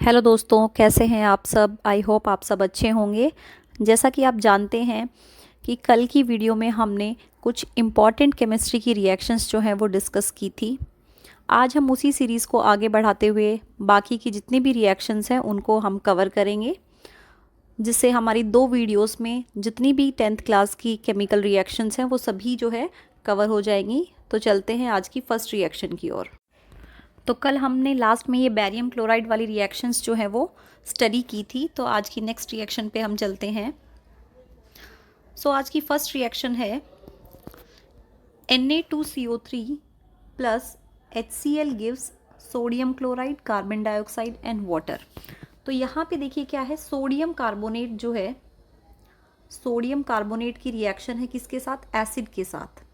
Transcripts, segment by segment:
Hello दोस्तों, कैसे हैं आप सब। आई होप आप सब अच्छे होंगे। जैसा कि आप जानते हैं कि कल की वीडियो में हमने कुछ इम्पॉर्टेंट केमिस्ट्री की रिएक्शंस जो हैं वो डिस्कस की थी। आज हम उसी सीरीज़ को आगे बढ़ाते हुए बाकी की जितनी भी रिएक्शंस हैं उनको हम कवर करेंगे, जिससे हमारी दो वीडियोस में जितनी भी 10th क्लास की केमिकल रिएक्शंस हैं वो सभी जो है कवर हो जाएंगी। तो चलते हैं आज की फर्स्ट रिएक्शन की ओर। तो कल हमने लास्ट में ये बैरियम क्लोराइड वाली रिएक्शंस जो है वो स्टडी की थी। तो आज की नेक्स्ट रिएक्शन पे हम चलते हैं। आज की फर्स्ट रिएक्शन है Na2CO3 plus HCl gives sodium chloride, carbon dioxide and water. तो यहाँ पे देखिए क्या है, सोडियम कार्बोनेट जो है, सोडियम कार्बोनेट की रिएक्शन है किसके साथ, एसिड के साथ।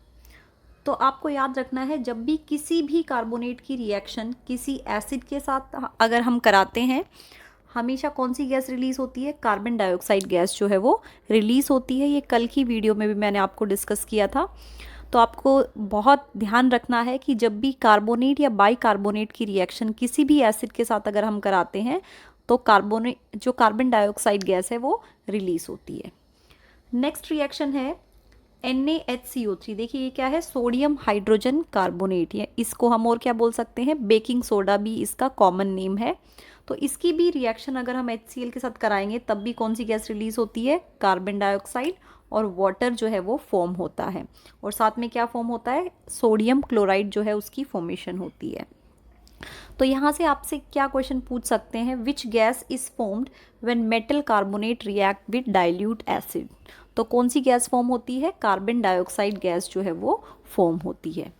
तो आपको याद रखना है, जब भी किसी भी कार्बोनेट की रिएक्शन किसी एसिड के साथ अगर हम कराते हैं, हमेशा कौन सी गैस रिलीज होती है, कार्बन डाइऑक्साइड गैस जो है वो रिलीज होती है। ये कल की वीडियो में भी मैंने आपको डिस्कस किया था। तो आपको बहुत ध्यान रखना है कि जब भी कार्बोनेट या बाइकार्बोनेट की रिएक्शन किसी भी एसिड के साथ अगर हम कराते हैं तो कार्बोनेट जो कार्बन डाइऑक्साइड गैस है वो रिलीज होती है। नेक्स्ट रिएक्शन है NaHCO3। देखिए ये क्या है, सोडियम हाइड्रोजन कार्बोनेट। या इसको हम और क्या बोल सकते हैं, बेकिंग सोडा भी इसका कॉमन नेम है। तो इसकी भी रिएक्शन अगर हम HCl के साथ कराएंगे तब भी कौन सी गैस रिलीज होती है, कार्बन डाइऑक्साइड और वाटर जो है वो फॉर्म होता है। और साथ में क्या फॉर्म होता है, सोडियम क्लोराइड जो है उसकी फॉर्मेशन होती है। तो यहाँ से आपसे क्या क्वेश्चन पूछ सकते हैं, which gas is formed when metal carbonate react with dilute acid. तो कौन सी गैस फॉर्म होती है, कार्बन डाइऑक्साइड गैस जो है वो फॉर्म होती है।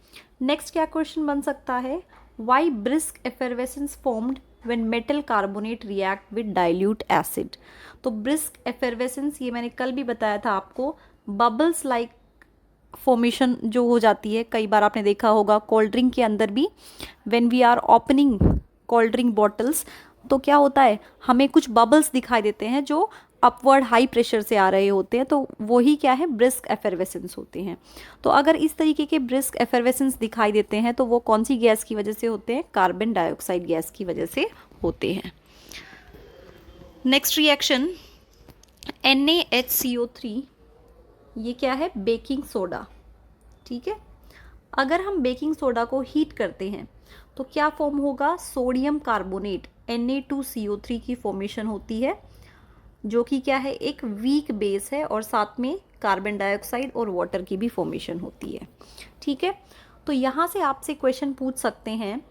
नेक्स्ट क्या क्वेश्चन बन सकता है, why brisk effervescence formed when metal carbonate react with dilute acid. तो ब्रिस्क एफरवेसेंस ये मैंने कल भी बताया था आपको, बबल्स लाइक फॉर्मेशन जो हो जाती है। कई बार आपने देखा होगा कोल्ड ड्रिंक के अंदर भी, when we are opening cold drink bottles, तो क्या होता है, हमें कुछ बबल्स दिखाई देते हैं जो अपवर्ड हाई प्रेशर से आ रहे होते हैं। तो वही क्या है, ब्रिस्क एफरवेसेंस होते हैं। तो अगर इस तरीके के ब्रिस्क एफरवेसेंस दिखाई देते हैं तो वो कौन सी गैस की वजह से होते हैं, कार्बन डाइऑक्साइड गैस की वजह से होते हैं। नेक्स्ट रिएक्शन NaHCO3, ये क्या है, बेकिंग सोडा। ठीक है, अगर हम बेकिंग सोडा को हीट करते हैं तो क्या फॉर्म होगा, सोडियम कार्बोनेट Na2CO3 की फॉर्मेशन होती है, जो कि क्या है, एक वीक बेस है। और साथ में कार्बन डाइऑक्साइड और वाटर की भी फॉर्मेशन होती है। ठीक है, तो यहाँ से आपसे क्वेश्चन पूछ सकते हैं,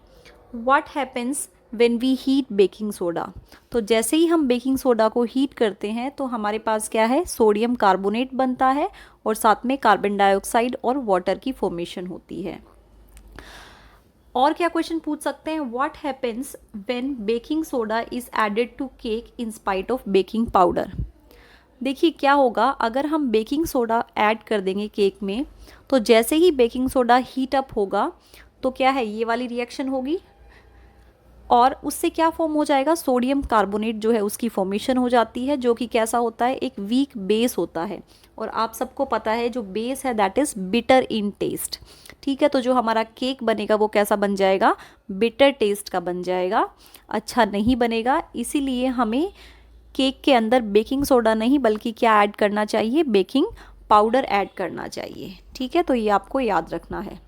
what happens when we heat baking soda. तो जैसे ही हम बेकिंग सोडा को हीट करते हैं तो हमारे पास क्या है, सोडियम कार्बोनेट बनता है और साथ में कार्बन डाइऑक्साइड और वाटर की फॉर्मेशन होती है। और क्या क्वेश्चन पूछ सकते हैं, what happens when baking soda is added to cake in spite of baking powder. देखिए क्या होगा, अगर हम बेकिंग सोडा ऐड कर देंगे केक में, तो जैसे ही बेकिंग सोडा हीट अप होगा तो क्या है, ये वाली रिएक्शन होगी और उससे क्या फॉर्म हो जाएगा, सोडियम कार्बोनेट जो है उसकी फॉर्मेशन हो जाती है, जो कि कैसा होता है, एक वीक बेस होता है। और आप सबको पता है जो बेस है that is bitter in taste. ठीक है, तो जो हमारा केक बनेगा वो कैसा बन जाएगा, बिटर टेस्ट का बन जाएगा, अच्छा नहीं बनेगा। इसीलिए हमें केक के अंदर बेकिंग सोडा नहीं बल्कि क्या ऐड करना चाहिए, बेकिंग पाउडर ऐड करना चाहिए। ठीक है, तो ये आपको याद रखना है।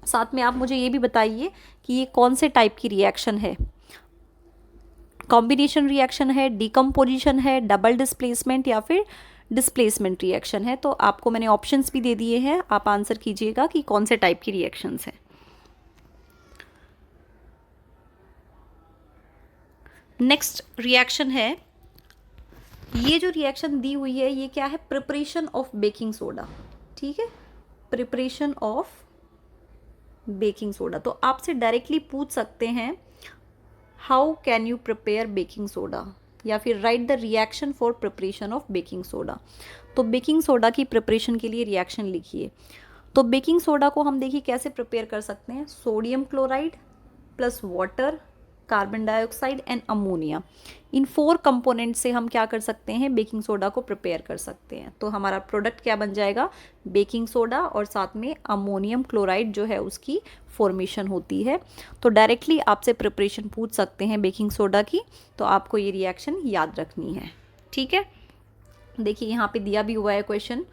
साथ में आप मुझे ये भी बताइए कि ये कौन से टाइप की रिएक्शन है, कॉम्बिनेशन रिएक्शन है, डिकम्पोजिशन है, डबल डिस्प्लेसमेंट या फिर डिस्प्लेसमेंट रिएक्शन है। तो आपको मैंने ऑप्शंस भी दे दिए हैं, आप आंसर कीजिएगा कि कौन से टाइप की रिएक्शंस हैं। नेक्स्ट रिएक्शन है, ये जो रिएक्शन दी हुई है ये क्या है, प्रिपरेशन ऑफ बेकिंग सोडा। ठीक है, प्रिपरेशन ऑफ बेकिंग सोडा। तो आपसे डायरेक्टली पूछ सकते हैं, how can you prepare baking soda, या फिर right the reaction for preparation of baking soda. तो बेकिंग सोडा की प्रिपरेशन के लिए रिएक्शन लिखिए। तो बेकिंग सोडा को हम देखिए कैसे प्रिपेयर कर सकते हैं, sodium chloride plus water carbon dioxide and ammonia. In 4 component से हम क्या कर सकते हैं, बेकिंग सोडा को प्रिपेयर कर सकते हैं। तो हमारा प्रोडक्ट क्या बन जाएगा, बेकिंग सोडा, और साथ में अमोनियम क्लोराइड जो है उसकी फॉर्मेशन होती है। तो डायरेक्टली आपसे प्रिपरेशन पूछ सकते हैं बेकिंग सोडा की, तो आपको ये रिएक्शन याद रखनी है। ठीक है, देखिए यहाँ पे दिया भी हुआ है question,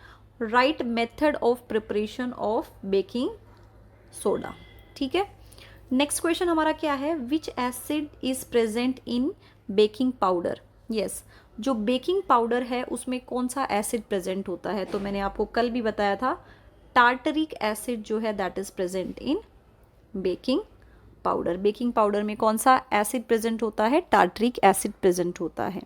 right method of preparation of baking soda. ठीक है, नेक्स्ट क्वेश्चन हमारा क्या है, विच acid is present in baking powder. Yes, जो बेकिंग पाउडर है उसमें कौन सा एसिड प्रेजेंट होता है, तो मैंने आपको कल भी बताया था, टार्टरिक एसिड जो है that is present in baking powder. Baking powder में कौन सा एसिड प्रेजेंट होता है, टार्टरिक एसिड प्रेजेंट होता है।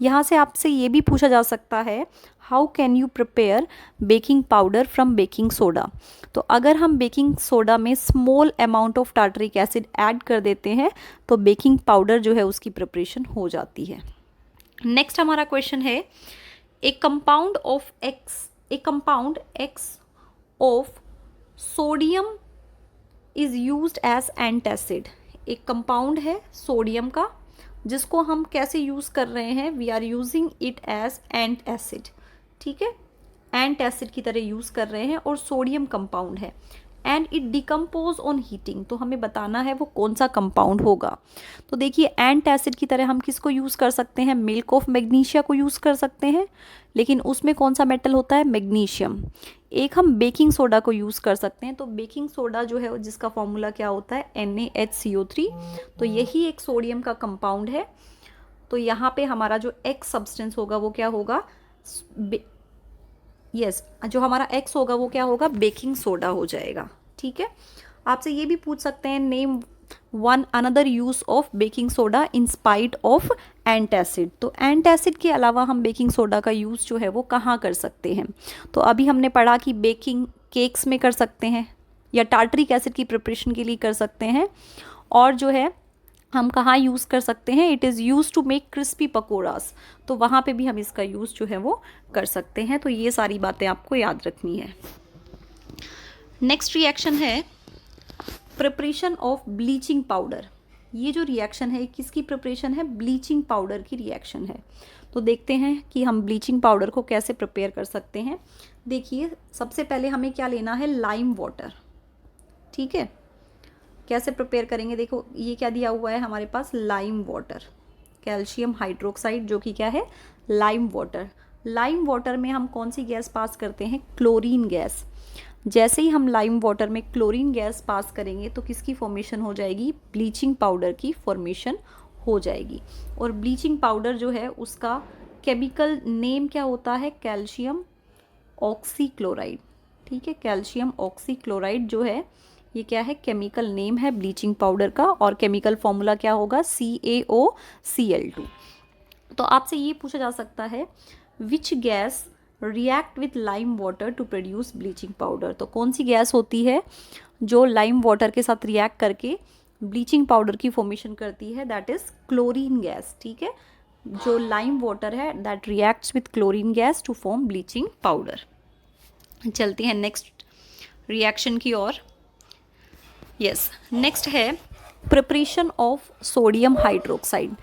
यहाँ से आपसे ये भी पूछा जा सकता है, how can you prepare baking powder from baking soda. तो अगर हम बेकिंग सोडा में small amount of tartaric acid add कर देते हैं तो बेकिंग पाउडर जो है उसकी प्रिपरेशन हो जाती है। नेक्स्ट हमारा क्वेश्चन है, a compound x of sodium is used as antacid. एक कंपाउंड है सोडियम का जिसको हम कैसे यूज़ कर रहे हैं, we are using it as antacid. ठीक है, एंट एसिड की तरह यूज़ कर रहे हैं और सोडियम कंपाउंड है and it decompose on heating. तो हमें बताना है वो कौन सा कंपाउंड होगा। तो देखिए एंट एसिड की तरह हम किसको यूज़ कर सकते हैं, मिल्क ऑफ मैग्नीशिया को यूज़ कर सकते हैं, लेकिन उसमें कौन सा मेटल होता है, मैग्नीशियम। एक हम बेकिंग सोडा को यूज़ कर सकते हैं, तो बेकिंग सोडा जो है जिसका फॉर्मूला क्या होता है, NaHCO3। तो यही एक सोडियम का कंपाउंड है। तो यहाँ पे हमारा जो एक्स सब्सटेंस होगा वो क्या होगा, जो हमारा एक्स होगा वो क्या होगा, बेकिंग सोडा हो जाएगा। ठीक है, आपसे ये भी पूछ सकते हैं, name one another use of baking soda in spite of antacid. तो एंटासिड के अलावा हम बेकिंग सोडा का यूज़ जो है वो कहाँ कर सकते हैं। तो अभी हमने पढ़ा कि बेकिंग केक्स में कर सकते हैं या टार्टरिक एसिड की प्रिपरेशन के लिए कर सकते हैं, और जो है हम कहाँ यूज़ कर सकते हैं, it is use to make crispy pakoras. तो वहाँ पे भी हम इसका यूज़ जो है वो कर सकते हैं। तो ये सारी बातें आपको याद रखनी है। नेक्स्ट रिएक्शन है प्रिपरेशन ऑफ ब्लीचिंग पाउडर। ये जो रिएक्शन है किसकी प्रिपरेशन है, ब्लीचिंग पाउडर की रिएक्शन है। तो देखते हैं कि हम ब्लीचिंग पाउडर को कैसे प्रिपेयर कर सकते हैं। देखिए सबसे पहले हमें क्या लेना है, लाइम वाटर। ठीक है, कैसे प्रिपेयर करेंगे, देखो ये क्या दिया हुआ है हमारे पास, लाइम वाटर, कैल्शियम हाइड्रोक्साइड जो कि क्या है, लाइम वाटर। लाइम वाटर में हम कौन सी गैस पास करते हैं, क्लोरीन गैस। जैसे ही हम लाइम वाटर में क्लोरीन गैस पास करेंगे तो किसकी फॉर्मेशन हो जाएगी, ब्लीचिंग पाउडर की फॉर्मेशन हो जाएगी। और ब्लीचिंग पाउडर जो है उसका केमिकल नेम क्या होता है, कैल्शियम ऑक्सीक्लोराइड। ठीक है, कैल्शियम ऑक्सीक्लोराइड जो है ये क्या है, केमिकल नेम है ब्लीचिंग पाउडर का, और केमिकल फॉर्मूला क्या होगा, CaOCl2। तो आपसे ये पूछा जा सकता है, which gas react with lime water to produce bleaching powder. तो कौन सी गैस होती है जो लाइम वाटर के साथ रिएक्ट करके ब्लीचिंग पाउडर की फॉर्मेशन करती है, दैट इज क्लोरीन गैस। ठीक है, जो लाइम वाटर है that reacts with chlorine gas to form bleaching powder. चलती है नेक्स्ट रिएक्शन की ओर। यस, नेक्स्ट है प्रिपरेशन ऑफ सोडियम हाइड्रोक्साइड।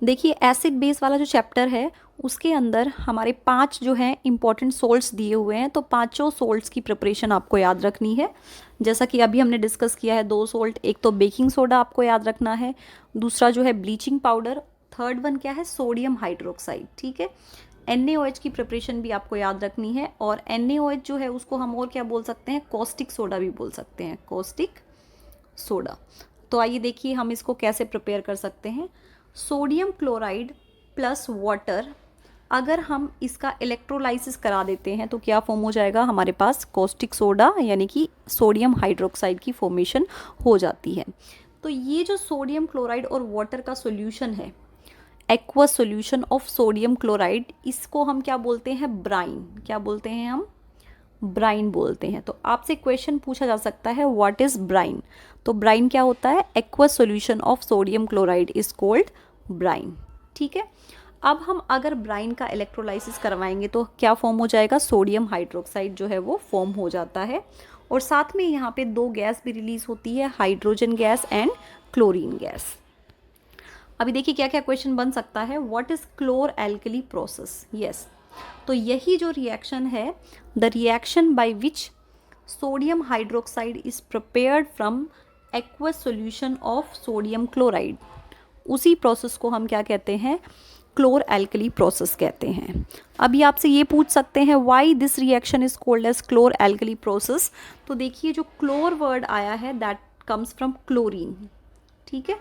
देखिए एसिड बेस वाला जो चैप्टर है उसके अंदर हमारे 5 जो हैं इंपॉर्टेंट सोल्ट्स दिए हुए हैं। तो पांचों सोल्ट्स की प्रिपरेशन आपको याद रखनी है। जैसा कि अभी हमने डिस्कस किया है 2 सोल्ट, एक तो बेकिंग सोडा आपको याद रखना है, दूसरा जो है ब्लीचिंग पाउडर, थर्ड वन क्या है, सोडियम हाइड्रोक्साइड। ठीक है, NaOH की प्रिपरेशन भी आपको याद रखनी है, और NaOH जो है उसको हम और क्या बोल सकते हैं, कॉस्टिक सोडा भी बोल सकते हैं, कॉस्टिक सोडा। तो आइए देखिए हम इसको कैसे प्रिपेयर कर सकते हैं। सोडियम क्लोराइड प्लस वाटर, अगर हम इसका इलेक्ट्रोलाइसिस करा देते हैं तो क्या फॉर्म हो जाएगा हमारे पास, कॉस्टिक सोडा, यानी कि सोडियम हाइड्रोक्साइड की फॉर्मेशन हो जाती है। तो ये जो सोडियम क्लोराइड और वाटर का सॉल्यूशन है, aqua solution of sodium chloride, इसको हम क्या बोलते हैं, ब्राइन। क्या बोलते हैं हम, ब्राइन बोलते हैं। तो आपसे क्वेश्चन पूछा जा सकता है, व्हाट इज ब्राइन। तो ब्राइन क्या होता है, aqua solution of sodium chloride is called brine. ठीक है, अब हम अगर ब्राइन का इलेक्ट्रोलाइसिस करवाएंगे तो क्या फॉर्म हो जाएगा, सोडियम हाइड्रोक्साइड जो है वो फॉर्म हो जाता है। और साथ में यहाँ पे दो गैस भी रिलीज होती है, hydrogen gas and chlorine gas. अभी देखिए क्या क्या क्वेश्चन बन सकता है। What is chlor alkali process? Yes, तो यही जो रिएक्शन है, the reaction by which sodium hydroxide is prepared from aqueous solution of sodium chloride, उसी प्रोसेस को हम क्या कहते हैं? क्लोर एल्कली प्रोसेस कहते हैं। अभी आपसे ये पूछ सकते हैं why this reaction is called as chlor alkali process. तो देखिए जो क्लोर वर्ड आया है दैट कम्स फ्रॉम क्लोरीन, ठीक है,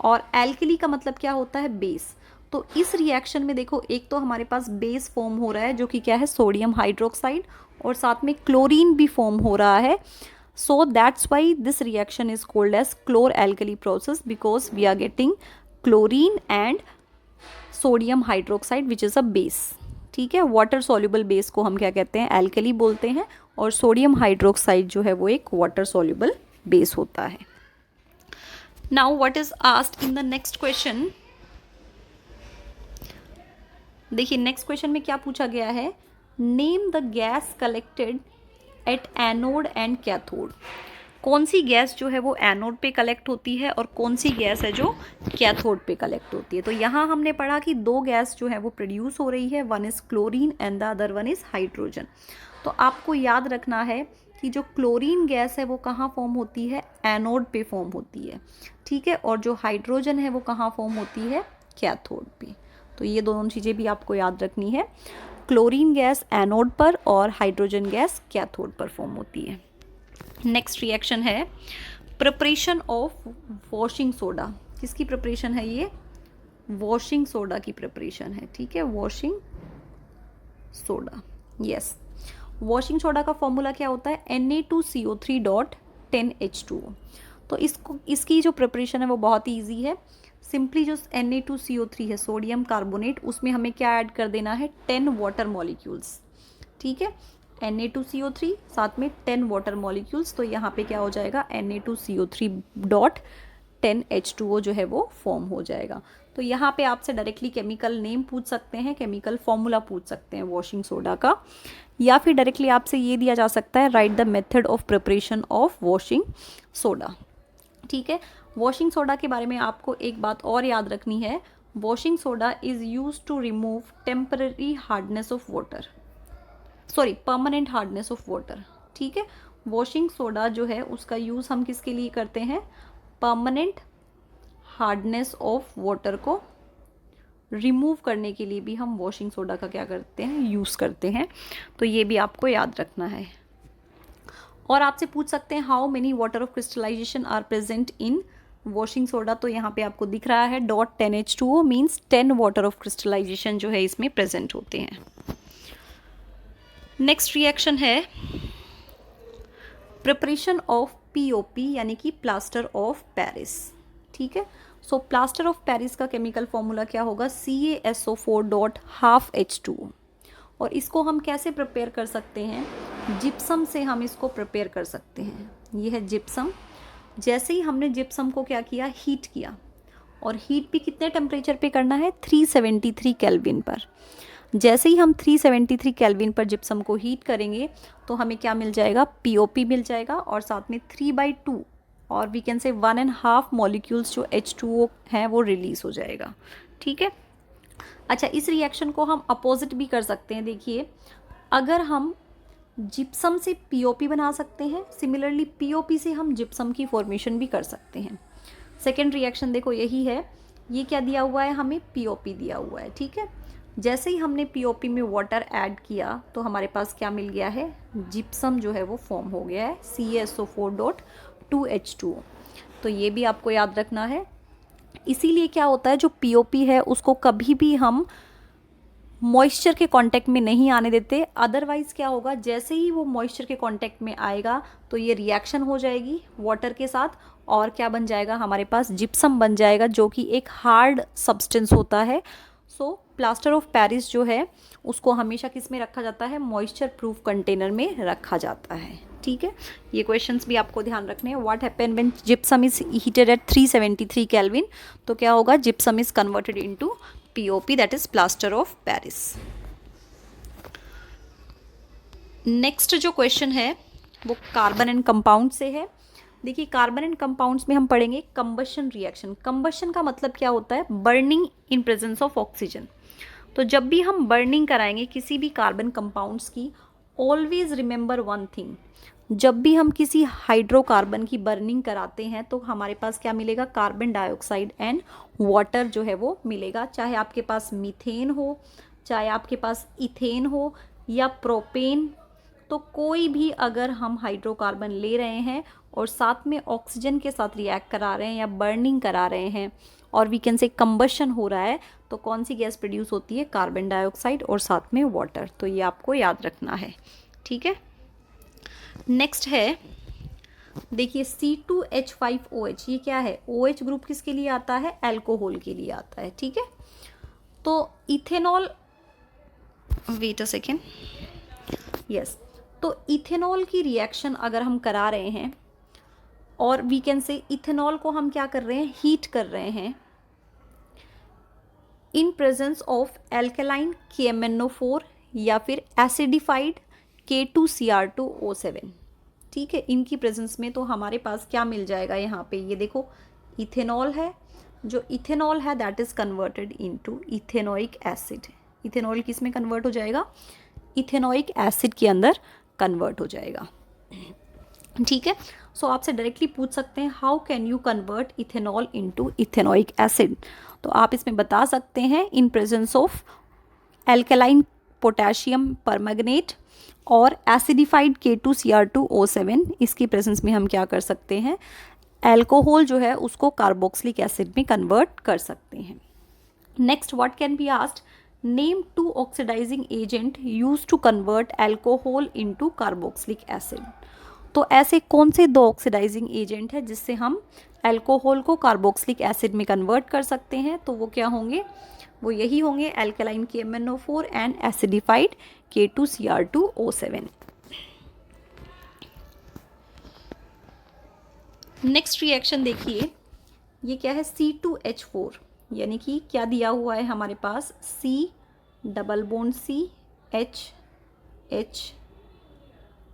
और एल्कली का मतलब क्या होता है? बेस। तो इस रिएक्शन में देखो एक तो हमारे पास बेस फॉर्म हो रहा है जो कि क्या है? सोडियम हाइड्रोक्साइड, और साथ में क्लोरीन भी फॉर्म हो रहा है। So that's why this reaction is called as chlor alkali process, because we are getting chlorine and sodium hydroxide which is a base, ठीक है। वाटर सॉल्युबल बेस को हम क्या कहते हैं? एल्कली बोलते हैं, और सोडियम हाइड्रोक्साइड जो है वो एक वाटर सॉल्युबल बेस होता है। Now what is asked in the next question, देखिए नेक्स्ट क्वेश्चन में क्या पूछा गया है? Name the gas collected at anode and cathode. कौन सी गैस जो है वो एनोड पे कलेक्ट होती है और कौन सी गैस है जो कैथोड पे कलेक्ट होती है। तो यहाँ हमने पढ़ा कि दो गैस जो है वो प्रोड्यूस हो रही है, one is chlorine and the other one is hydrogen. तो आपको याद रखना है कि जो क्लोरीन गैस है वो कहाँ फॉर्म होती है? एनोड पे फॉर्म होती है, ठीक है, और जो हाइड्रोजन है वो कहाँ फॉर्म होती है? कैथोड पे। तो ये दोनों चीज़ें भी आपको याद रखनी है, क्लोरीन गैस एनोड पर और हाइड्रोजन गैस कैथोड पर फॉर्म होती है। नेक्स्ट रिएक्शन है प्रिपरेशन ऑफ वॉशिंग सोडा। किसकी प्रिपरेशन है ये? वॉशिंग सोडा की प्रिपरेशन है, ठीक है, washing soda. Yes, washing soda का फॉर्मूला क्या होता है? Na2CO3.10H2O। तो इसकी जो प्रिपरेशन है वो बहुत ही ईजी है। सिंपली जो Na2CO3 है, सोडियम कार्बोनेट, उसमें हमें क्या ऐड कर देना है? 10 वाटर मॉलिक्यूल्स, ठीक है, Na2CO3 साथ में 10 वाटर मॉलिक्यूल्स। तो यहाँ पे क्या हो जाएगा? Na2CO3.10H2O जो है वो फॉर्म हो जाएगा। तो यहाँ पे आपसे डायरेक्टली केमिकल नेम पूछ सकते हैं, केमिकल फॉर्मूला पूछ सकते हैं वॉशिंग सोडा का, या फिर डायरेक्टली आपसे ये दिया जा सकता है right the method of preparation of washing soda, ठीक है। वॉशिंग सोडा के बारे में आपको एक बात और याद रखनी है, washing soda is use to remove temporary hardness of water, sorry permanent hardness of water, ठीक है। वॉशिंग सोडा जो है उसका यूज़ हम किसके लिए करते हैं? परमानेंट हार्डनेस ऑफ वाटर को रिमूव करने के लिए भी हम वॉशिंग सोडा का क्या करते हैं? यूज़ करते हैं। तो ये भी आपको याद रखना है। और आपसे पूछ सकते हैं how many water of crystallisation are present in washing soda. तो यहाँ पे आपको दिख रहा है .10H2O means 10 water of crystallisation जो है इसमें प्रेजेंट होते हैं। नेक्स्ट रिएक्शन है प्रिपरेशन ऑफ POP यानी कि प्लास्टर ऑफ पेरिस, ठीक है। सो प्लास्टर ऑफ पेरिस का केमिकल फॉर्मूला क्या होगा? CaSO4.12H2O। और इसको हम कैसे प्रिपेयर कर सकते हैं? जिप्सम से हम इसको प्रिपेयर कर सकते हैं। ये है जिप्सम। जैसे ही हमने जिप्सम को क्या किया? हीट किया, और हीट भी कितने टेम्परेचर पे करना है? 373 केल्विन पर। जैसे ही हम 373 केल्विन पर जिप्सम को हीट करेंगे तो हमें क्या मिल जाएगा? POP मिल जाएगा, और साथ में 3/2 और वी कैन से 1.5 मॉलिक्यूल्स जो H2O है वो रिलीज हो जाएगा, ठीक है। अच्छा, इस रिएक्शन को हम अपोजिट भी कर सकते हैं। देखिए, अगर हम जिप्सम से POP बना सकते हैं, सिमिलरली POP से हम जिप्सम की फॉर्मेशन भी कर सकते हैं। सेकेंड रिएक्शन देखो यही है। ये क्या दिया हुआ है? हमें POP दिया हुआ है, ठीक है। जैसे ही हमने POP में वाटर ऐड किया तो हमारे पास क्या मिल गया है? जिप्सम जो है वो फॉर्म हो गया है, CaSO4.2H2O। तो ये भी आपको याद रखना है। इसीलिए क्या होता है, जो POP है उसको कभी भी हम मॉइस्चर के कांटेक्ट में नहीं आने देते। अदरवाइज़ क्या होगा? जैसे ही वो मॉइस्चर के कांटेक्ट में आएगा तो ये रिएक्शन हो जाएगी वाटर के साथ, और क्या बन जाएगा? हमारे पास जिप्सम बन जाएगा, जो कि एक हार्ड सब्सटेंस होता है। सो प्लास्टर ऑफ पेरिस जो है उसको हमेशा किस में रखा जाता है? मॉइस्चर प्रूफ कंटेनर में रखा जाता है, ठीक है। ये क्वेश्चंस भी आपको ध्यान रखने हैं। What happen when gypsum is heated at 373 kelvin? तो क्या होगा? Gypsum is converted into POP, that is plaster of Paris. Next जो क्वेश्चन है, वो कार्बन एंड कंपाउंड से है। देखिए कार्बन एंड कंपाउंड्स में हम पढ़ेंगे कंबशन रिएक्शन। कंबशन का मतलब क्या होता है? Burning in presence of oxygen. तो जब भी हम बर्निंग कराएंगे किसी भी कार्बन कंपाउंड्स की, ऑलवेज रिमेंबर वन थिंग, जब भी हम किसी हाइड्रोकार्बन की बर्निंग कराते हैं तो हमारे पास क्या मिलेगा? कार्बन डाइऑक्साइड एंड वाटर जो है वो मिलेगा। चाहे आपके पास मीथेन हो, चाहे आपके पास इथेन हो या प्रोपेन, तो कोई भी अगर हम हाइड्रोकार्बन ले रहे हैं और साथ में ऑक्सीजन के साथ रिएक्ट करा रहे हैं या बर्निंग करा रहे हैं और वी कैन से कंबशन हो रहा है, तो कौन सी गैस प्रोड्यूस होती है? कार्बन डाइऑक्साइड और साथ में वाटर। तो ये आपको याद रखना है, ठीक है। नेक्स्ट है, देखिए C2H5OH, ये क्या है? OH ग्रुप किसके लिए आता है? अल्कोहल के लिए आता है, ठीक है। तो ethanol, wait a second, yes, तो इथेनॉल की रिएक्शन अगर हम करा रहे हैं और वी कैन से इथेनॉल को हम क्या कर रहे हैं? हीट कर रहे हैं इन प्रेजेंस ऑफ एल्केलाइन KMnO4 या फिर एसिडिफाइड K2Cr2O7, ठीक है। इनकी प्रेजेंस में तो हमारे पास क्या मिल जाएगा? यहाँ पे ये देखो इथेनॉल है, जो इथेनॉल है that is converted into ethanoic acid. Ethanol किस में कन्वर्ट हो जाएगा? इथेनोइक एसिड के अंदर कन्वर्ट हो जाएगा, ठीक है। सो आपसे डायरेक्टली पूछ सकते हैं how can you convert ethanol into ethanoic acid, तो आप इसमें बता सकते हैं इन presence of alkaline potassium permanganate और एसिडिफाइड K2Cr2O7, इसकी प्रेजेंस में हम क्या कर सकते हैं? अल्कोहल जो है उसको कार्बोक्सिलिक एसिड में कन्वर्ट कर सकते हैं। Next, what can be asked? Name 2 oxidising agent use to convert alcohol into carboxylic acid. तो ऐसे कौन से 2 ऑक्सीडाइजिंग एजेंट है जिससे हम अल्कोहल को कार्बोक्सिलिक एसिड में कन्वर्ट कर सकते हैं? तो वो क्या होंगे? वो यही होंगे alkaline KMnO4 and acidified K2Cr2O7। Next reaction देखिए, ये क्या है? C2H4, यानी कि क्या दिया हुआ है हमारे पास? C double bond C H,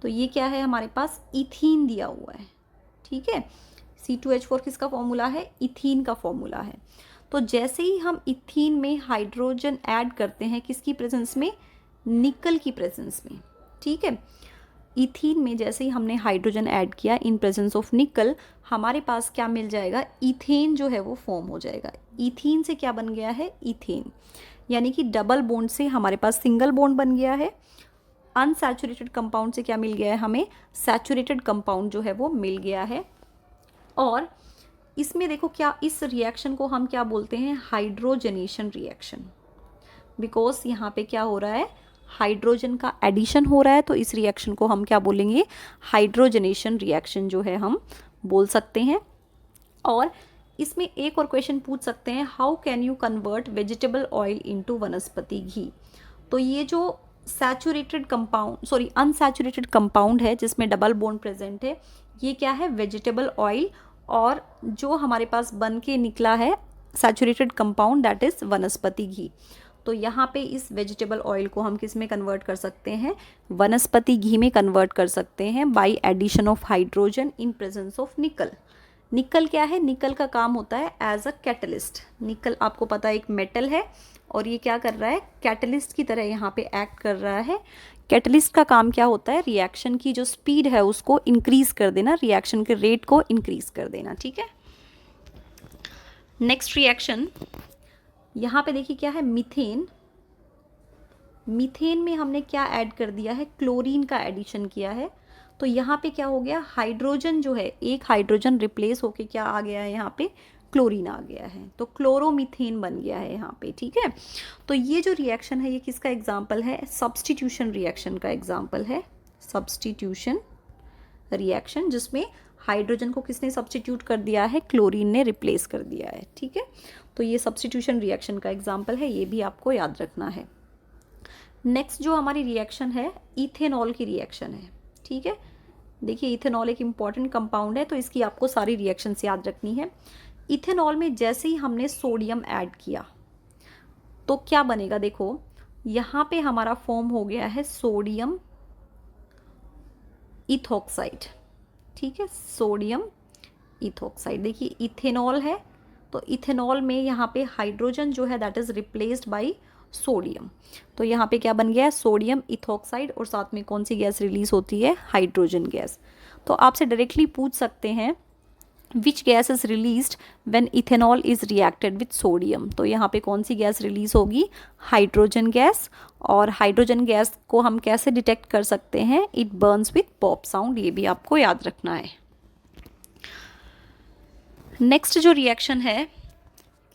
तो ये क्या है हमारे पास? इथीन दिया हुआ है, ठीक है। C2H4 किसका फॉर्मूला है? इथीन का फॉर्मूला है। तो जैसे ही हम इथीन में हाइड्रोजन ऐड करते हैं, किसकी प्रेजेंस में? निकल की प्रेजेंस में, ठीक है। इथीन में जैसे ही हमने हाइड्रोजन ऐड किया इन प्रेजेंस ऑफ निकल, हमारे पास क्या मिल जाएगा? इथेन जो है वो फॉर्म हो जाएगा। इथीन से क्या बन गया है? इथेन, यानी कि डबल बॉन्ड से हमारे पास सिंगल बॉन्ड बन गया है। अनसैचुरेटेड कंपाउंड से क्या मिल गया है हमें? सैचुरेटेड कंपाउंड जो है वो मिल गया है। और इसमें देखो क्या, इस रिएक्शन को हम क्या बोलते हैं? हाइड्रोजनेशन रिएक्शन, बिकॉज यहाँ पे क्या हो रहा है? हाइड्रोजन का एडिशन हो रहा है, तो इस रिएक्शन को हम क्या बोलेंगे? हाइड्रोजनेशन रिएक्शन जो है हम बोल सकते हैं। और इसमें एक और क्वेश्चन पूछ सकते हैं, how can you convert vegetable oil into वनस्पति घी। तो ये जो saturated compound, sorry unsaturated compound है जिसमें डबल बॉन्ड प्रेजेंट है, ये क्या है? वेजिटेबल ऑयल, और जो हमारे पास बन के निकला है सैचुरेटेड कंपाउंड दैट इज वनस्पति घी। तो यहाँ पे इस वेजिटेबल ऑयल को हम किस में कन्वर्ट कर सकते हैं? वनस्पति घी में कन्वर्ट कर सकते हैं by addition of hydrogen in presence of nickel. Nickel क्या है? निकल का काम होता है एज अ कैटलिस्ट। निकल आपको पता है एक मेटल है, और ये क्या कर रहा है? कैटलिस्ट की तरह यहाँ पे एक्ट कर रहा है। कैटलिस्ट का काम क्या होता है? रिएक्शन की जो स्पीड है उसको इंक्रीज कर देना, रिएक्शन के रेट को इंक्रीज कर देना, ठीक है। नेक्स्ट रिएक्शन, यहाँ पे देखिए क्या है? मीथेन। मीथेन में हमने क्या ऐड कर दिया है? क्लोरीन का एडिशन किया है। तो यहाँ पे क्या हो गया? हाइड्रोजन जो है, एक हाइड्रोजन रिप्लेस होके क्या आ गया है? यहाँ पे क्लोरीन आ गया है, तो क्लोरोमीथेन बन गया है यहाँ पे, ठीक है। तो ये जो रिएक्शन है ये किसका एग्जाम्पल है? सब्स्टिट्यूशन रिएक्शन का एग्जाम्पल है। सब्स्टिट्यूशन रिएक्शन, जिसमें हाइड्रोजन को किसने सब्स्टिट्यूट कर दिया है? क्लोरीन ने रिप्लेस कर दिया है, ठीक है। तो ये सब्स्टिट्यूशन रिएक्शन का एग्जाम्पल है, ये भी आपको याद रखना है। नेक्स्ट जो हमारी रिएक्शन है, इथेनॉल की रिएक्शन है, ठीक है। देखिए इथेनॉल एक इम्पॉर्टेंट कंपाउंड है, तो इसकी आपको सारी रिएक्शंस याद रखनी है। इथेनॉल में जैसे ही हमने सोडियम ऐड किया तो क्या बनेगा? देखो यहाँ पे हमारा फॉर्म हो गया है सोडियम इथॉक्साइड, ठीक है, सोडियम इथॉक्साइड। देखिए इथेनॉल है, तो इथेनॉल में यहाँ पे हाइड्रोजन जो है that is replaced by sodium, तो यहाँ पे क्या बन गया है, सोडियम इथॉक्साइड, और साथ में कौन सी गैस रिलीज होती है, हाइड्रोजन गैस। तो आपसे डायरेक्टली पूछ सकते हैं which gas is released when ethanol is reacted with sodium, तो यहाँ पे कौन सी गैस रिलीज होगी, हाइड्रोजन गैस। और हाइड्रोजन गैस को हम कैसे डिटेक्ट कर सकते हैं, it Burns with pop sound, ये भी आपको याद रखना है। नेक्स्ट जो रिएक्शन है,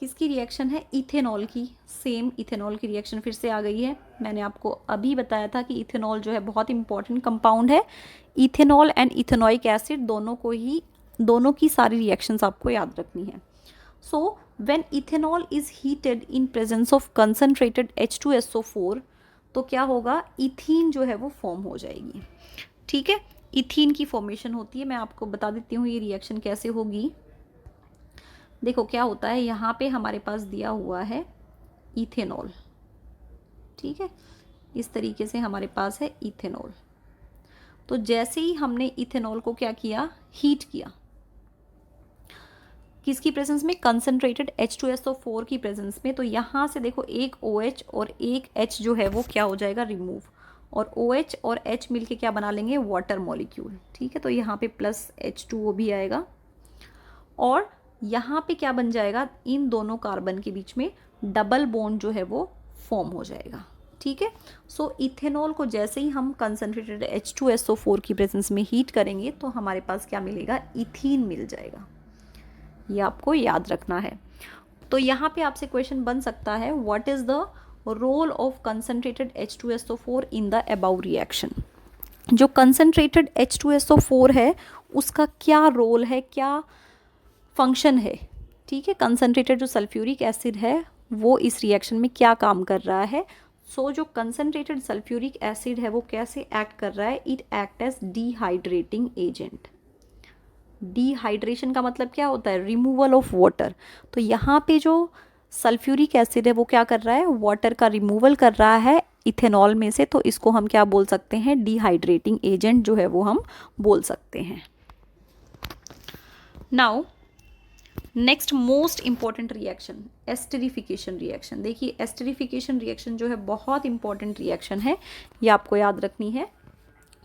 किसकी रिएक्शन है, इथेनॉल की। सेम इथेनॉल की रिएक्शन फिर से आ गई है। मैंने आपको अभी बताया था कि इथेनॉल जो है बहुत इंपॉर्टेंट कंपाउंड है। इथेनॉल एंड इथेनोइक एसिड दोनों की सारी रिएक्शंस आपको याद रखनी है। So when ethanol is heated in presence of concentrated H2SO4, तो क्या होगा, इथीन जो है वो फॉर्म हो जाएगी, ठीक है, इथीन की फॉर्मेशन होती है। मैं आपको बता देती हूँ ये रिएक्शन कैसे होगी। देखो क्या होता है, यहाँ पे हमारे पास दिया हुआ है इथेनॉल, ठीक है, इस तरीके से हमारे पास है इथेनॉल। तो जैसे ही हमने इथेनॉल को क्या किया, हीट किया, किसकी प्रेजेंस में, कंसनट्रेटेड H2SO4 की प्रेजेंस में, तो यहाँ से देखो एक OH और एक H जो है वो क्या हो जाएगा, रिमूव, और OH और H मिलके क्या बना लेंगे, वाटर मॉलिक्यूल, ठीक है। तो यहाँ पे प्लस H2O भी आएगा, और यहाँ पे क्या बन जाएगा, इन दोनों कार्बन के बीच में डबल बॉन्ड जो है वो फॉर्म हो जाएगा, ठीक है। सो इथेनॉल को जैसे ही हम कंसनट्रेटेड H2SO4 की प्रेजेंस में हीट करेंगे तो हमारे पास क्या मिलेगा, इथीन मिल जाएगा, ये आपको याद रखना है। तो यहाँ पे आपसे क्वेश्चन बन सकता है, what is the role of concentrated H2SO4 in the above reaction. जो कंसनट्रेटेड H2SO4 है उसका क्या रोल है, क्या फंक्शन है, ठीक है। कंसनट्रेटेड जो सल्फ्यूरिक एसिड है वो इस रिएक्शन में क्या काम कर रहा है। सो जो कंसनट्रेटेड सल्फ्यूरिक एसिड है वो कैसे एक्ट कर रहा है, it act as dehydrating agent. Dehydration का मतलब क्या होता है, रिमूवल ऑफ वाटर। तो यहाँ पे जो सल्फ्यूरिक एसिड है वो क्या कर रहा है, वाटर का रिमूवल कर रहा है इथेनॉल में से, तो इसको हम क्या बोल सकते हैं, डिहाइड्रेटिंग एजेंट जो है वो हम बोल सकते हैं। Now next most important reaction, esterification reaction. देखिए एस्टरिफिकेशन रिएक्शन जो है बहुत इंपॉर्टेंट रिएक्शन है, ये आपको याद रखनी है।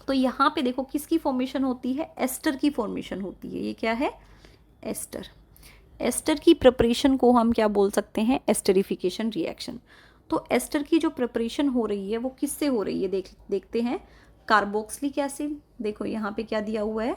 तो यहाँ पे देखो किसकी फॉर्मेशन होती है, एस्टर की फॉर्मेशन होती है। ये क्या है, एस्टर। एस्टर की प्रिपरेशन को हम क्या बोल सकते हैं, एस्टरिफिकेशन रिएक्शन। तो एस्टर की जो प्रिपरेशन हो रही है वो किससे हो रही है, देखते हैं। कार्बोक्सिलिक एसिड, देखो यहाँ पे क्या दिया हुआ है,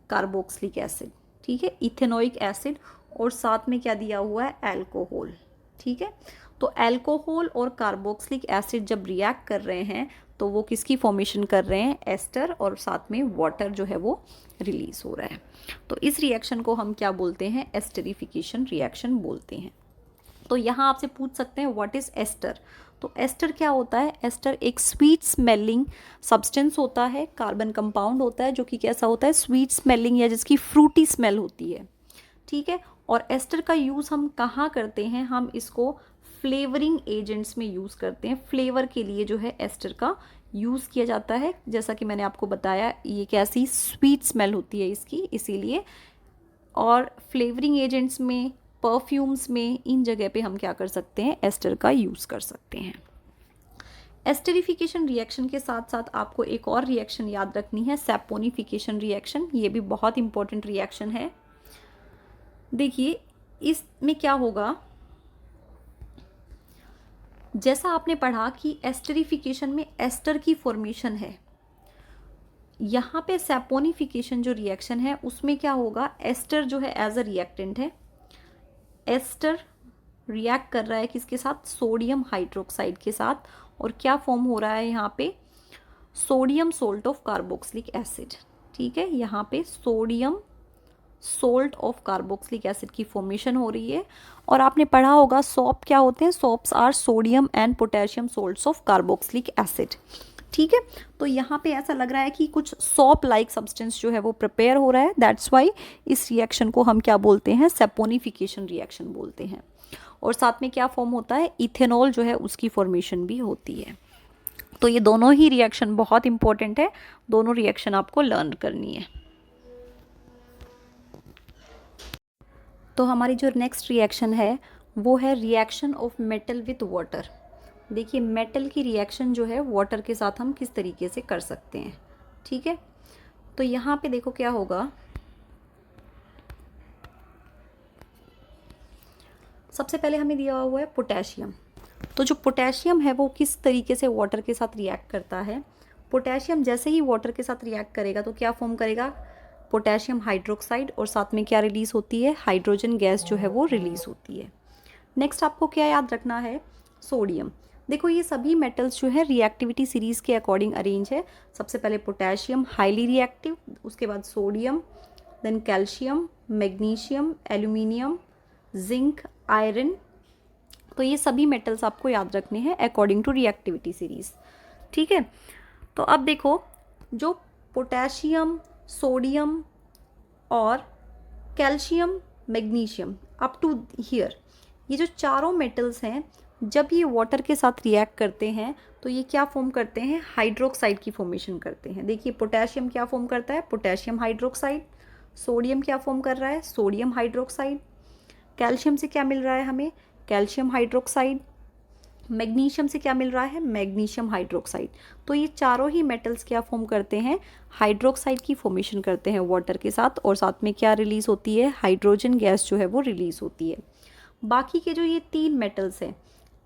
कार्बोक्सिलिक एसिड, ठीक है, इथेनोइक एसिड, और साथ में क्या दिया हुआ है, एल्कोहल, ठीक है। तो अल्कोहल और कार्बोक्सिलिक एसिड जब रिएक्ट कर रहे हैं तो वो किसकी फॉर्मेशन कर रहे हैं, एस्टर, और साथ में वाटर जो है वो रिलीज हो रहा है। तो इस रिएक्शन को हम क्या बोलते हैं, एस्टरिफिकेशन रिएक्शन बोलते हैं। तो यहाँ आपसे पूछ सकते हैं व्हाट इज एस्टर। तो एस्टर क्या होता है, एस्टर एक स्वीट स्मेलिंग सब्सटेंस होता है, कार्बन कंपाउंड होता है जो कि कैसा होता है, स्वीट स्मेलिंग, या जिसकी फ्रूटी स्मेल होती है, ठीक है। और एस्टर का यूज़ हम कहाँ करते हैं, हम इसको फ्लेवरिंग एजेंट्स में यूज़ करते हैं। फ्लेवर के लिए जो है एस्टर का यूज़ किया जाता है, जैसा कि मैंने आपको बताया ये कैसी स्वीट स्मेल होती है इसकी, इसीलिए। और फ्लेवरिंग एजेंट्स में, परफ्यूम्स में, इन जगह पे हम क्या कर सकते हैं, एस्टर का यूज़ कर सकते हैं। एस्टरिफिकेशन रिएक्शन के साथ साथ आपको एक और रिएक्शन याद रखनी है, सैपोनिफिकेशन रिएक्शन। ये भी बहुत इंपॉर्टेंट रिएक्शन है। देखिए इसमें क्या होगा, जैसा आपने पढ़ा कि एस्टरिफिकेशन में एस्टर की फॉर्मेशन है, यहाँ पे सैपोनिफिकेशन जो रिएक्शन है उसमें क्या होगा, एस्टर जो है एज अ रिएक्टेंट है, एस्टर रिएक्ट कर रहा है किसके साथ, सोडियम हाइड्रोक्साइड के साथ, और क्या फॉर्म हो रहा है यहाँ पे, sodium salt of carboxylic acid, ठीक है। यहाँ पे sodium salt of carboxylic acid की फॉर्मेशन हो रही है। और आपने पढ़ा होगा सॉप क्या होते हैं, soaps are sodium and potassium salts of carboxylic acid, ठीक है। तो यहाँ पे ऐसा लग रहा है कि कुछ सॉप लाइक सब्सटेंस जो है वो प्रिपेयर हो रहा है, दैट्स वाई इस रिएक्शन को हम क्या बोलते हैं, सैपोनिफिकेशन रिएक्शन बोलते हैं। और साथ में क्या फॉर्म होता है, इथेनॉल जो है उसकी फॉर्मेशन भी होती है। तो ये दोनों ही रिएक्शन बहुत इंपॉर्टेंट है, दोनों रिएक्शन आपको लर्न करनी है। तो हमारी जो नेक्स्ट रिएक्शन है वो है reaction of metal with water. देखिए मेटल की रिएक्शन जो है वाटर के साथ हम किस तरीके से कर सकते हैं, ठीक है। तो यहाँ पे देखो क्या होगा, सबसे पहले हमें दिया हुआ है पोटेशियम। तो जो पोटेशियम है वो किस तरीके से वाटर के साथ रिएक्ट करता है। पोटेशियम जैसे ही वाटर के साथ रिएक्ट करेगा तो क्या फॉर्म करेगा, पोटेशियम हाइड्रोक्साइड, और साथ में क्या रिलीज़ होती है, हाइड्रोजन गैस जो है वो रिलीज़ होती है। नेक्स्ट आपको क्या याद रखना है, सोडियम। देखो ये सभी मेटल्स जो है रिएक्टिविटी सीरीज़ के अकॉर्डिंग अरेंज है। सबसे पहले पोटेशियम हाईली रिएक्टिव, उसके बाद sodium, then calcium, magnesium, aluminium, zinc, iron. तो ये सभी मेटल्स आपको याद रखने हैं अकॉर्डिंग टू रिएक्टिविटी सीरीज, ठीक है। तो अब देखो जो पोटेशियम, सोडियम और calcium, magnesium up to here, ये जो चारों मेटल्स हैं जब ये वाटर के साथ रिएक्ट करते हैं तो ये क्या फॉर्म करते हैं, हाइड्रोक्साइड की फॉर्मेशन करते हैं। देखिए पोटेशियम क्या फॉर्म करता है, पोटेशियम हाइड्रोक्साइड। सोडियम क्या फॉर्म कर रहा है, सोडियम हाइड्रोक्साइड। कैल्शियम से क्या मिल रहा है हमें, कैल्शियम हाइड्रोक्साइड। मैग्नीशियम से क्या मिल रहा है, मैग्नीशियम हाइड्रोक्साइड। तो ये चारों ही मेटल्स क्या फॉर्म करते हैं, हाइड्रोक्साइड की फॉर्मेशन करते हैं वाटर के साथ, और साथ में क्या रिलीज होती है, हाइड्रोजन गैस जो है वो रिलीज होती है। बाकी के जो ये तीन मेटल्स हैं,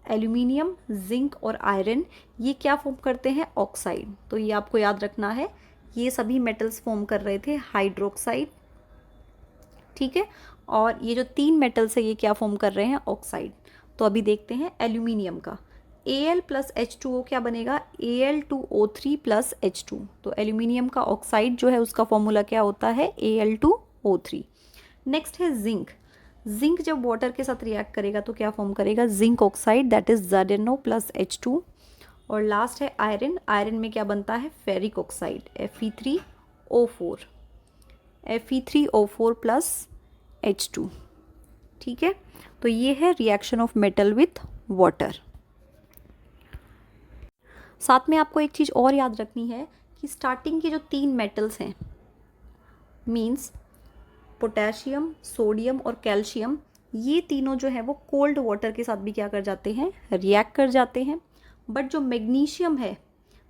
एल्यूमिनियम, जिंक और आयरन, ये क्या फॉर्म करते हैं, ऑक्साइड। तो ये आपको याद रखना है, ये सभी मेटल्स फॉर्म कर रहे थे हाइड्रोक्साइड, ठीक है। और ये जो तीन मेटल्स है ये क्या फॉर्म कर रहे हैं, ऑक्साइड। तो अभी देखते हैं एल्यूमिनियम का, Al प्लस H2O क्या बनेगा, Al2O3 प्लस H2। तो एल्यूमिनियम का ऑक्साइड जो है उसका फॉर्मूला क्या होता है, Al2O3। नेक्स्ट है जिंक। जिंक जब वाटर के साथ रिएक्ट करेगा तो क्या फॉर्म करेगा, zinc oxide, that is ZnO plus H2। और लास्ट है आयरन। आयरन में क्या बनता है, ferric oxide, Fe3O4, Fe3O4 plus H2, ठीक है। तो ये है reaction of metal with water. साथ में आपको एक चीज़ और याद रखनी है कि स्टार्टिंग के जो तीन मेटल्स हैं, मींस पोटेशियम, सोडियम और कैल्शियम, ये तीनों जो है वो कोल्ड वाटर के साथ भी क्या कर जाते हैं, रिएक्ट कर जाते हैं। बट जो मैग्नीशियम है,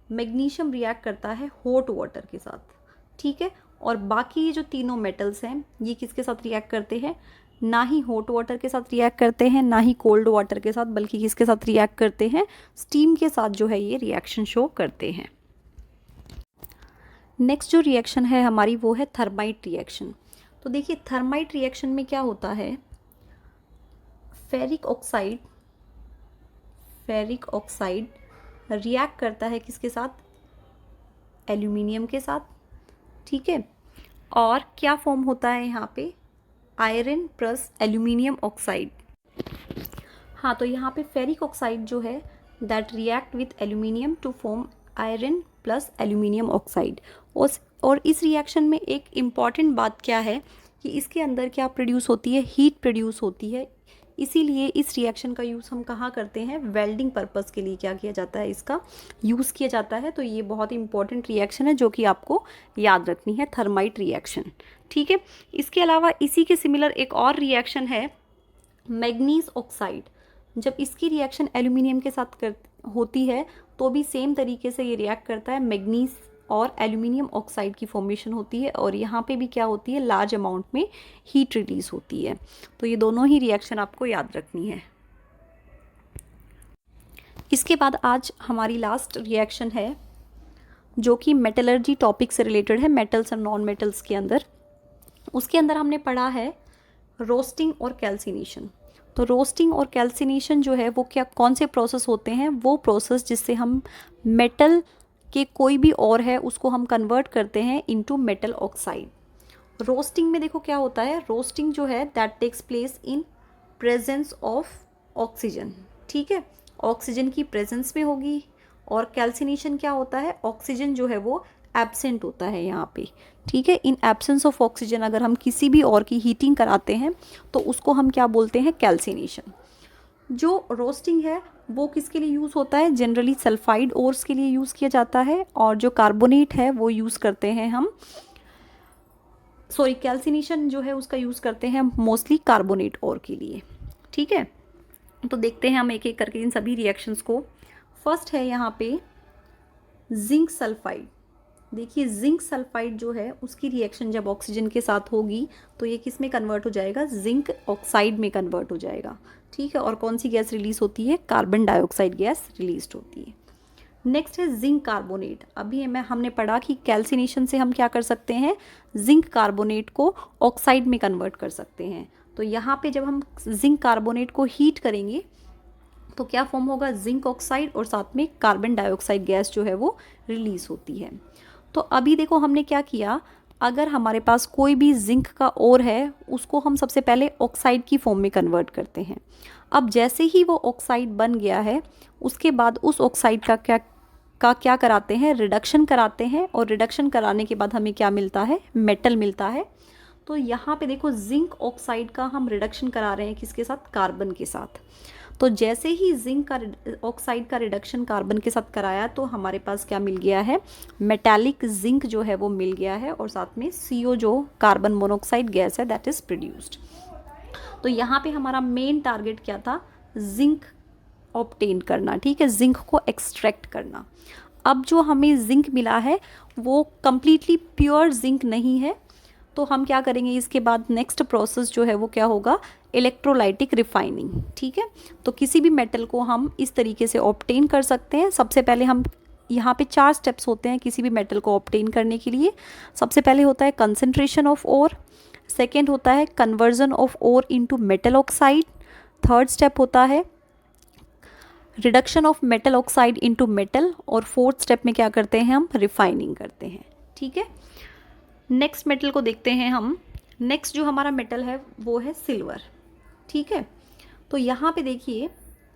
मैग्नीशियम रिएक्ट करता है हॉट वाटर के साथ, ठीक है। और बाकी ये जो तीनों मेटल्स हैं ये किसके साथ रिएक्ट करते हैं, ना ही हॉट वाटर के साथ रिएक्ट करते हैं ना ही कोल्ड वाटर के साथ, बल्कि किसके साथ रिएक्ट करते हैं, स्टीम के साथ जो है ये रिएक्शन शो करते हैं। नेक्स्ट जो रिएक्शन है हमारी वो है थर्माइट रिएक्शन। तो देखिए थर्माइट रिएक्शन में क्या होता है, फेरिक ऑक्साइड रिएक्ट करता है किसके साथ, एल्यूमिनियम के साथ, ठीक है। और क्या फॉर्म होता है यहाँ पे, आयरन प्लस एल्यूमिनियम ऑक्साइड। हाँ तो यहाँ पे फेरिक ऑक्साइड जो है that react with aluminium to form iron plus aluminium oxide. और इस रिएक्शन में एक इम्पॉर्टेंट बात क्या है कि इसके अंदर क्या प्रोड्यूस होती है, हीट प्रोड्यूस होती है। इसीलिए इस रिएक्शन का यूज़ हम कहाँ करते हैं, वेल्डिंग पर्पस के लिए क्या किया जाता है, इसका यूज़ किया जाता है। तो ये बहुत ही इंपॉर्टेंट रिएक्शन है जो कि आपको याद रखनी है, थर्माइट रिएक्शन, ठीक है। इसके अलावा इसी के सिमिलर एक और रिएक्शन है मैग्नीज ऑक्साइड। जब इसकी रिएक्शन एल्यूमिनियम के साथ होती है तो भी सेम तरीके से ये रिएक्ट करता है, मैग्नीज और एल्यूमिनियम ऑक्साइड की फॉर्मेशन होती है, और यहाँ पे भी क्या होती है, लार्ज अमाउंट में हीट रिलीज होती है। तो ये दोनों ही रिएक्शन आपको याद रखनी है। इसके बाद आज हमारी लास्ट रिएक्शन है जो कि मेटलर्जी टॉपिक से रिलेटेड है, मेटल्स और नॉन मेटल्स के अंदर। उसके अंदर हमने पढ़ा है रोस्टिंग और कैल्सिनेशन। तो रोस्टिंग और कैल्सिनेशन जो है वो क्या, कौन से प्रोसेस होते हैं, वो प्रोसेस जिससे हम मेटल के कोई भी और है उसको हम कन्वर्ट करते हैं इनटू मेटल ऑक्साइड। रोस्टिंग में देखो क्या होता है, रोस्टिंग जो है that takes place in presence of oxygen, ठीक है, ऑक्सीजन की प्रेजेंस में होगी। और कैल्सिनेशन क्या होता है, ऑक्सीजन जो है वो एब्सेंट होता है यहाँ पे, ठीक है। इन एब्सेंस ऑफ ऑक्सीजन अगर हम किसी भी और की हीटिंग कराते हैं तो उसको हम क्या बोलते हैं, कैल्सिनेशन। जो रोस्टिंग है वो किसके लिए यूज़ होता है, जनरली सल्फाइड ओर्स के लिए यूज़ किया जाता है, और जो कार्बोनेट है वो यूज़ करते हैं हम, सॉरी कैल्सिनेशन जो है उसका यूज़ करते हैं मोस्टली कार्बोनेट ओर के लिए। ठीक है, तो देखते हैं हम एक एक करके इन सभी रिएक्शंस को। फर्स्ट है यहाँ पे जिंक सल्फाइड। देखिए जिंक सल्फाइड जो है उसकी रिएक्शन जब ऑक्सीजन के साथ होगी तो ये किस में कन्वर्ट हो जाएगा, जिंक ऑक्साइड में कन्वर्ट हो जाएगा। ठीक है, और कौन सी गैस रिलीज होती है, कार्बन डाइऑक्साइड गैस रिलीज होती है। नेक्स्ट है जिंक कार्बोनेट। अभी हमने पढ़ा कि कैल्सिनेशन से हम क्या कर सकते हैं, जिंक कार्बोनेट को ऑक्साइड में कन्वर्ट कर सकते हैं। तो यहाँ पे जब हम जिंक कार्बोनेट को हीट करेंगे तो क्या फॉर्म होगा, जिंक ऑक्साइड, और साथ में कार्बन डाइऑक्साइड गैस जो है वो रिलीज होती है। तो अभी देखो हमने क्या किया, अगर हमारे पास कोई भी जिंक का ओर है उसको हम सबसे पहले ऑक्साइड की फॉर्म में कन्वर्ट करते हैं। अब जैसे ही वो ऑक्साइड बन गया है उसके बाद उस ऑक्साइड का क्या कराते हैं, रिडक्शन कराते हैं, और रिडक्शन कराने के बाद हमें क्या मिलता है, मेटल मिलता है। तो यहाँ पे देखो जिंक ऑक्साइड का हम रिडक्शन करा रहे हैं किसके साथ, कार्बन के साथ। तो जैसे ही जिंक का ऑक्साइड का रिडक्शन कार्बन के साथ कराया तो हमारे पास क्या मिल गया है, मेटालिक जिंक जो है वो मिल गया है, और साथ में CO जो कार्बन मोनोऑक्साइड गैस है दैट इज प्रोड्यूस्ड। तो यहाँ पे हमारा मेन टारगेट क्या था, जिंक ऑब्टेन करना। ठीक है, जिंक को एक्सट्रैक्ट करना। अब जो हमें जिंक मिला है वो कंप्लीटली प्योर जिंक नहीं है, तो हम क्या करेंगे इसके बाद नेक्स्ट प्रोसेस जो है वो क्या होगा, इलेक्ट्रोलाइटिक रिफाइनिंग। ठीक है, तो किसी भी मेटल को हम इस तरीके से ऑब्टेन कर सकते हैं। सबसे पहले हम यहाँ पे 4 स्टेप्स होते हैं किसी भी मेटल को ऑब्टेन करने के लिए। सबसे पहले होता है कंसंट्रेशन ऑफ ओर, सेकेंड होता है conversion of ore into metal oxide, third step होता है reduction of metal oxide into metal, और फोर्थ स्टेप में क्या करते हैं, हम रिफाइनिंग करते हैं। ठीक है, नेक्स्ट मेटल को देखते हैं हम। नेक्स्ट जो हमारा मेटल है वो है सिल्वर। ठीक है, तो यहाँ पे देखिए,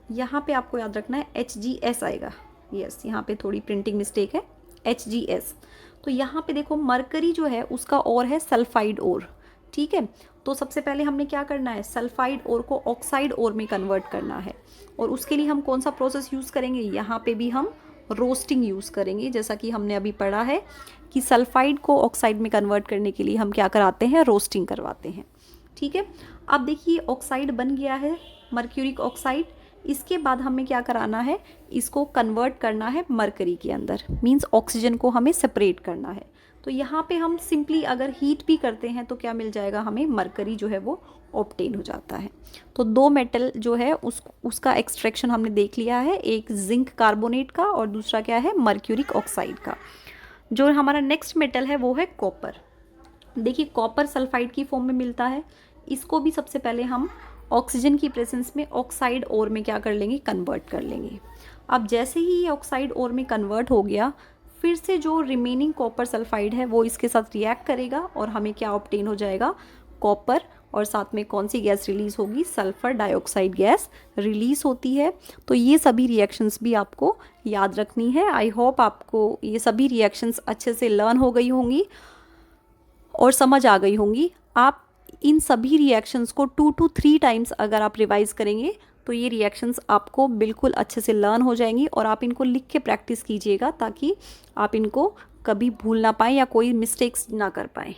यहाँ पे आपको याद रखना है HgS आएगा। यस, यहाँ पे थोड़ी प्रिंटिंग मिस्टेक है, HgS। तो यहाँ पे देखो मरकरी जो है उसका और है सल्फाइड ओर। ठीक है, तो सबसे पहले हमने क्या करना है, सल्फाइड ओर को ऑक्साइड ओर में कन्वर्ट करना है, और उसके लिए हम कौन सा प्रोसेस यूज़ करेंगे, यहाँ पे भी हम रोस्टिंग यूज़ करेंगे। जैसा कि हमने अभी पढ़ा है कि सल्फाइड को ऑक्साइड में कन्वर्ट करने के लिए हम क्या कराते हैं, रोस्टिंग करवाते हैं। ठीक है, अब देखिए ऑक्साइड बन गया है, मर्क्यूरिक ऑक्साइड। इसके बाद हमें क्या कराना है, इसको कन्वर्ट करना है मरकरी के अंदर, मींस ऑक्सीजन को हमें सेपरेट करना है। तो यहाँ पे हम सिंपली अगर हीट भी करते हैं तो क्या मिल जाएगा हमें, मरकरी जो है वो ऑब्टेन हो जाता है। तो 2 मेटल जो है उसका एक्सट्रैक्शन हमने देख लिया है, एक जिंक कार्बोनेट का और दूसरा क्या है, मर्क्यूरिक ऑक्साइड का। जो हमारा नेक्स्ट मेटल है वो है कॉपर। देखिए कॉपर सल्फाइड की फॉर्म में मिलता है। इसको भी सबसे पहले हम ऑक्सीजन की प्रेजेंस में ऑक्साइड ओर में क्या कर लेंगे, कन्वर्ट कर लेंगे। अब जैसे ही ये ऑक्साइड ओर में कन्वर्ट हो गया, फिर से जो रिमेनिंग कॉपर सल्फाइड है वो इसके साथ रिएक्ट करेगा और हमें क्या ऑब्टेन हो जाएगा, कॉपर, और साथ में कौन सी गैस रिलीज होगी, सल्फर डाइऑक्साइड गैस रिलीज होती है। तो ये सभी रिएक्शंस भी आपको याद रखनी है। आई होप आपको ये सभी रिएक्शंस अच्छे से लर्न हो गई होंगी और समझ आ गई होंगी। आप इन सभी रिएक्शंस को 2 to 3 टाइम्स अगर आप रिवाइज करेंगे तो ये रिएक्शंस आपको बिल्कुल अच्छे से लर्न हो जाएंगी, और आप इनको लिख के प्रैक्टिस कीजिएगा ताकि आप इनको कभी भूल ना पाएँ या कोई मिस्टेक्स ना कर पाएँ।